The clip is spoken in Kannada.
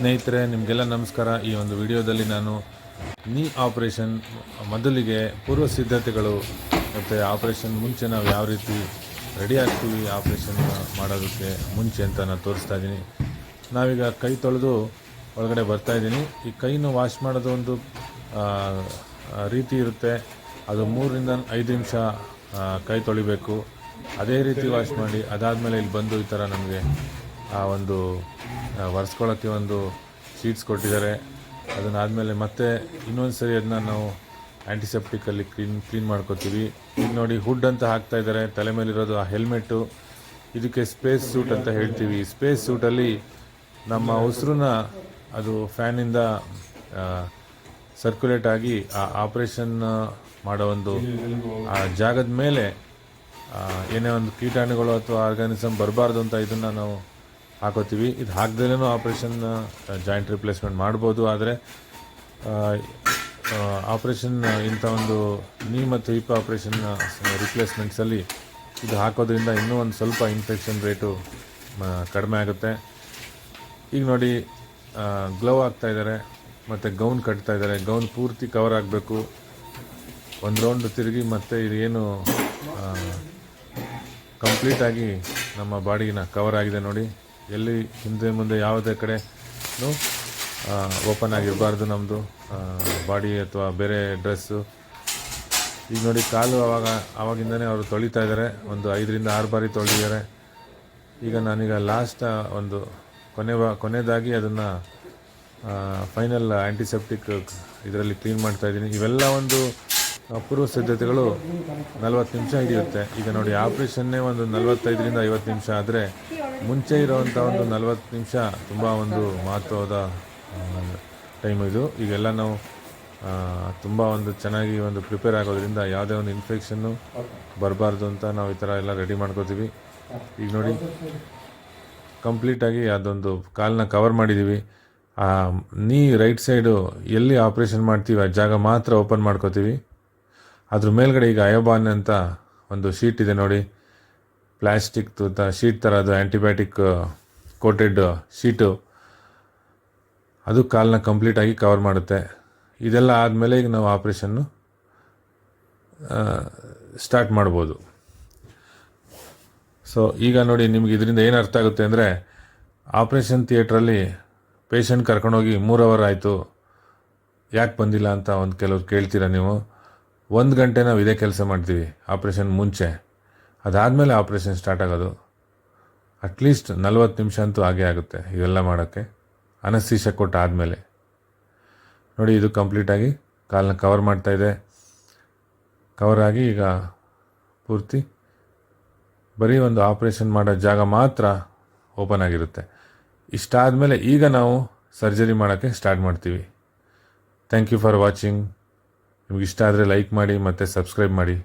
ಸ್ನೇಹಿತರೆ, ನಿಮಗೆಲ್ಲ ನಮಸ್ಕಾರ. ಈ ಒಂದು ವಿಡಿಯೋದಲ್ಲಿ ನಾನು ನೀ ಆಪರೇಷನ್ ಮೊದಲಿಗೆ ಪೂರ್ವ ಸಿದ್ಧತೆಗಳು ಮತ್ತು ಆಪರೇಷನ್ ಮುಂಚೆ ನಾವು ಯಾವ ರೀತಿ ರೆಡಿ ಆಗ್ತೀವಿ ಆಪರೇಷನ್ ಮಾಡೋದಕ್ಕೆ ಮುಂಚೆ ಅಂತ ನಾನು ತೋರಿಸ್ತಾ ಇದ್ದೀನಿ. ನಾವೀಗ ಕೈ ತೊಳೆದು ಒಳಗಡೆ ಬರ್ತಾಯಿದ್ದೀನಿ. ಈ ಕೈನ ವಾಶ್ ಮಾಡೋದು ಒಂದು ರೀತಿ ಇರುತ್ತೆ. ಅದು 3-5 ನಿಮಿಷ ಕೈ ತೊಳಿಬೇಕು. ಅದೇ ರೀತಿ ವಾಶ್ ಮಾಡಿ ಅದಾದಮೇಲೆ ಇಲ್ಲಿ ಬಂದು ಈ ಥರ ನಮಗೆ ಆ ಒಂದು ಒರೆಸ್ಕೊಳ್ಳೋಕ್ಕೆ ಒಂದು ಶೀಟ್ಸ್ ಕೊಟ್ಟಿದ್ದಾರೆ. ಅದನ್ನಾದಮೇಲೆ ಮತ್ತೆ ಇನ್ನೊಂದು ಸರಿ ಅದನ್ನ ನಾವು ಆ್ಯಂಟಿಸೆಪ್ಟಿಕಲ್ಲಿ ಕ್ಲೀನ್ ಮಾಡ್ಕೋತೀವಿ. ಈಗ ನೋಡಿ, ಹುಡ್ ಅಂತ ಹಾಕ್ತಾಯಿದ್ದಾರೆ. ತಲೆ ಮೇಲಿರೋದು ಆ ಹೆಲ್ಮೆಟ್ಟು, ಇದಕ್ಕೆ ಸ್ಪೇಸ್ ಸೂಟ್ ಅಂತ ಹೇಳ್ತೀವಿ. ಈ ಸ್ಪೇಸ್ ಸೂಟಲ್ಲಿ ನಮ್ಮ ಉಸಿರನ್ನ ಅದು ಫ್ಯಾನಿಂದ ಸರ್ಕ್ಯುಲೇಟ್ ಆಗಿ ಆ ಆಪ್ರೇಷನ್ ಮಾಡೋ ಒಂದು ಆ ಜಾಗದ ಮೇಲೆ ಏನೇ ಒಂದು ಕೀಟಾಣುಗಳು ಅಥವಾ ಆರ್ಗಾನಿಸಮ್ ಬರಬಾರ್ದು ಅಂತ ಇದನ್ನು ನಾವು ಹಾಕೋತೀವಿ. ಇದು ಹಾಕ್ದಲೂ ಆಪ್ರೇಷನ್ ಜಾಯಿಂಟ್ ರಿಪ್ಲೇಸ್ಮೆಂಟ್ ಮಾಡ್ಬೋದು. ಆದರೆ ಆಪ್ರೇಷನ್ ಇಂಥ ಒಂದು ನೀ ಮತ್ತು ಹಿಪ್ ಆಪ್ರೇಷನ್ ರಿಪ್ಲೇಸ್ಮೆಂಟ್ಸಲ್ಲಿ ಇದು ಹಾಕೋದ್ರಿಂದ ಇನ್ನೂ ಒಂದು ಸ್ವಲ್ಪ ಇನ್ಫೆಕ್ಷನ್ ರೇಟು ಕಡಿಮೆ ಆಗುತ್ತೆ. ಈಗ ನೋಡಿ, ಗ್ಲೌ ಹಾಕ್ತಾಯಿದ್ದಾರೆ ಮತ್ತು ಗೌನ್ ಕಟ್ತಾಯಿದ್ದಾರೆ. ಗೌನ್ ಪೂರ್ತಿ ಕವರ್ ಆಗಬೇಕು. ಒಂದು ರೌಂಡ್ ತಿರುಗಿ ಮತ್ತು ಇದೇನು ಕಂಪ್ಲೀಟಾಗಿ ನಮ್ಮ ಬಾಡಿನ ಕವರ್ ಆಗಿದೆ ನೋಡಿ. ಎಲ್ಲಿ ಹಿಂದೆ ಮುಂದೆ ಯಾವುದೇ ಕಡೆನೂ ಓಪನ್ ಆಗಿರಬಾರ್ದು ನಮ್ಮದು ಬಾಡಿ ಅಥವಾ ಬೇರೆ ಡ್ರೆಸ್ಸು. ಈಗ ನೋಡಿ, ಕಾಲು ಆವಾಗಿಂದನೇ ಅವರು ತೊಳಿತಾ ಇದ್ದಾರೆ. ಒಂದು 5-6 ಬಾರಿ ತೊಳೆದಿದ್ದಾರೆ. ಈಗ ನಾನೀಗ ಲಾಸ್ಟ್ ಒಂದು ಕೊನೆಯದಾಗಿ ಅದನ್ನು ಫೈನಲ್ ಆ್ಯಂಟಿಸೆಪ್ಟಿಕ್ ಇದರಲ್ಲಿ ಕ್ಲೀನ್ ಮಾಡ್ತಾಯಿದ್ದೀನಿ. ಇವೆಲ್ಲ ಒಂದು ಪೂರ್ವ ಸಿದ್ಧತೆಗಳು 40 ನಿಮಿಷ ಹಿಡಿಯುತ್ತೆ. ಈಗ ನೋಡಿ, ಆಪ್ರೇಷನ್ನೇ ಒಂದು 45-50 ನಿಮಿಷ ಆದರೆ ಮುಂಚೆ ಇರೋವಂಥ ಒಂದು 40 ನಿಮಿಷ ತುಂಬ ಒಂದು ಮಹತ್ವದ ಟೈಮ್ ಇದು. ಈಗೆಲ್ಲ ನಾವು ತುಂಬ ಒಂದು ಚೆನ್ನಾಗಿ ಒಂದು ಪ್ರಿಪೇರ್ ಆಗೋದ್ರಿಂದ ಯಾವುದೇ ಒಂದು ಇನ್ಫೆಕ್ಷನ್ನು ಬರಬಾರ್ದು ಅಂತ ನಾವು ಈ ಥರ ಎಲ್ಲ ರೆಡಿ ಮಾಡ್ಕೋತೀವಿ. ಈಗ ನೋಡಿ, ಕಂಪ್ಲೀಟಾಗಿ ಅದೊಂದು ಕಾಲನ್ನ ಕವರ್ ಮಾಡಿದ್ದೀವಿ. ನೀ ರೈಟ್ ಸೈಡು ಎಲ್ಲಿ ಆಪ್ರೇಷನ್ ಮಾಡ್ತೀವಿ ಆ ಜಾಗ ಮಾತ್ರ ಓಪನ್ ಮಾಡ್ಕೋತೀವಿ. ಅದ್ರ ಮೇಲ್ಗಡೆ ಈಗ ಅಯೋಬಾನ್ ಅಂತ ಒಂದು ಶೀಟ್ ಇದೆ ನೋಡಿ, ಪ್ಲ್ಯಾಸ್ಟಿಕ್ ಶೀಟ್ ಥರ, ಅದು ಆ್ಯಂಟಿಬಯೋಟಿಕ್ ಕೋಟೆಡ್ ಶೀಟು. ಅದು ಕಾಲನ್ನ ಕಂಪ್ಲೀಟಾಗಿ ಕವರ್ ಮಾಡುತ್ತೆ. ಇದೆಲ್ಲ ಆದಮೇಲೆ ಈಗ ನಾವು ಆಪ್ರೇಷನ್ನು ಸ್ಟಾರ್ಟ್ ಮಾಡ್ಬೋದು. ಸೊ ಈಗ ನೋಡಿ, ನಿಮ್ಗೆ ಇದರಿಂದ ಏನು ಅರ್ಥ ಆಗುತ್ತೆ ಅಂದರೆ, ಆಪ್ರೇಷನ್ ಥಿಯೇಟ್ರಲ್ಲಿ ಪೇಷಂಟ್ ಕರ್ಕೊಂಡೋಗಿ 3 ಅವರ್ ಆಯಿತು, ಯಾಕೆ ಬಂದಿಲ್ಲ ಅಂತ ಒಂದು ಕೆಲವ್ರು ಕೇಳ್ತೀರ ನೀವು. 1 ಗಂಟೆ ನಾವು ಇದೇ ಕೆಲಸ ಮಾಡ್ತೀವಿ ಆಪ್ರೇಷನ್ ಮುಂಚೆ. ಅದಾದಮೇಲೆ ಆಪ್ರೇಷನ್ ಸ್ಟಾರ್ಟ್ ಆಗೋದು. ಅಟ್ಲೀಸ್ಟ್ 40 ನಿಮಿಷ ಅಂತೂ ಆಗೇ ಆಗುತ್ತೆ ಇವೆಲ್ಲ ಮಾಡೋಕ್ಕೆ, ಅನಸ್ತೀಶ ಕೊಟ್ಟು ಆದಮೇಲೆ. ನೋಡಿ, ಇದು ಕಂಪ್ಲೀಟಾಗಿ ಕಾಲನ್ನ ಕವರ್ ಮಾಡ್ತಾಯಿದೆ. ಕವರ್ ಆಗಿ ಈಗ ಪೂರ್ತಿ ಬರೀ ಒಂದು ಆಪ್ರೇಷನ್ ಮಾಡೋ ಜಾಗ ಮಾತ್ರ ಓಪನ್ ಆಗಿರುತ್ತೆ. ಇಷ್ಟಾದಮೇಲೆ ಈಗ ನಾವು ಸರ್ಜರಿ ಮಾಡೋಕ್ಕೆ ಸ್ಟಾರ್ಟ್ ಮಾಡ್ತೀವಿ. Thank you for watching. ನಿಮ್ಗೆ ಇಷ್ಟ ಆದರೆ ಲೈಕ್ ಮಾಡಿ ಮತ್ತು ಸಬ್ಸ್ಕ್ರೈಬ್ ಮಾಡಿ.